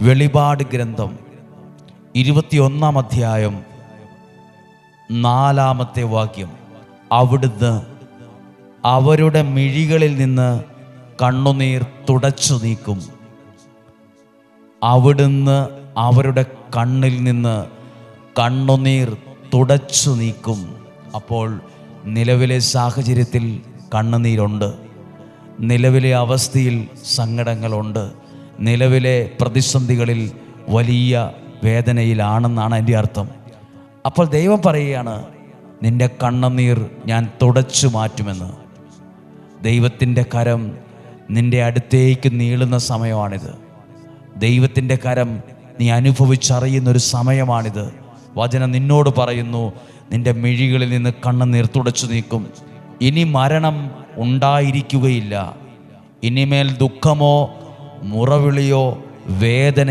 വെളിപാട് ഗ്രന്ഥം 21 അധ്യായം 4 വാക്യം. അവിടുന്ന് അവരുടെ മിഴികളിൽ നിന്ന് കണ്ണുനീർ തുടച്ചു നീക്കും. അവിടുന്ന് അവരുടെ കണ്ണിൽ നിന്ന് കണ്ണുനീർ തുടച്ചു നീക്കും. അപ്പോൾ നിലവിലെ സാഹചര്യത്തിൽ കണ്ണുനീരുണ്ട്, നിലവിലെ അവസ്ഥയിൽ സങ്കടങ്ങളുണ്ട്, നിലവിലെ പ്രതിസന്ധികളിൽ വലിയ വേദനയിലാണെന്നാണ് എൻ്റെ അർത്ഥം. അപ്പോൾ ദൈവം പറയുകയാണ്, നിന്റെ കണ്ണുനീർ ഞാൻ തുടച്ചു മാറ്റുമെന്ന്. ദൈവത്തിൻ്റെ കരം നിൻ്റെ അടുത്തേക്ക് നീളുന്ന സമയമാണിത്. ദൈവത്തിൻ്റെ കരം നീ അനുഭവിച്ചറിയുന്നൊരു സമയമാണിത്. വചനം നിന്നോട് പറയുന്നു, നിൻ്റെ മിഴികളിൽ നിന്ന് കണ്ണുനീർ തുടച്ചു നീക്കും. ഇനി മരണം ഉണ്ടായിരിക്കുകയില്ല. ഇനിമേൽ ദുഃഖമോ മുറവിളിയോ വേദന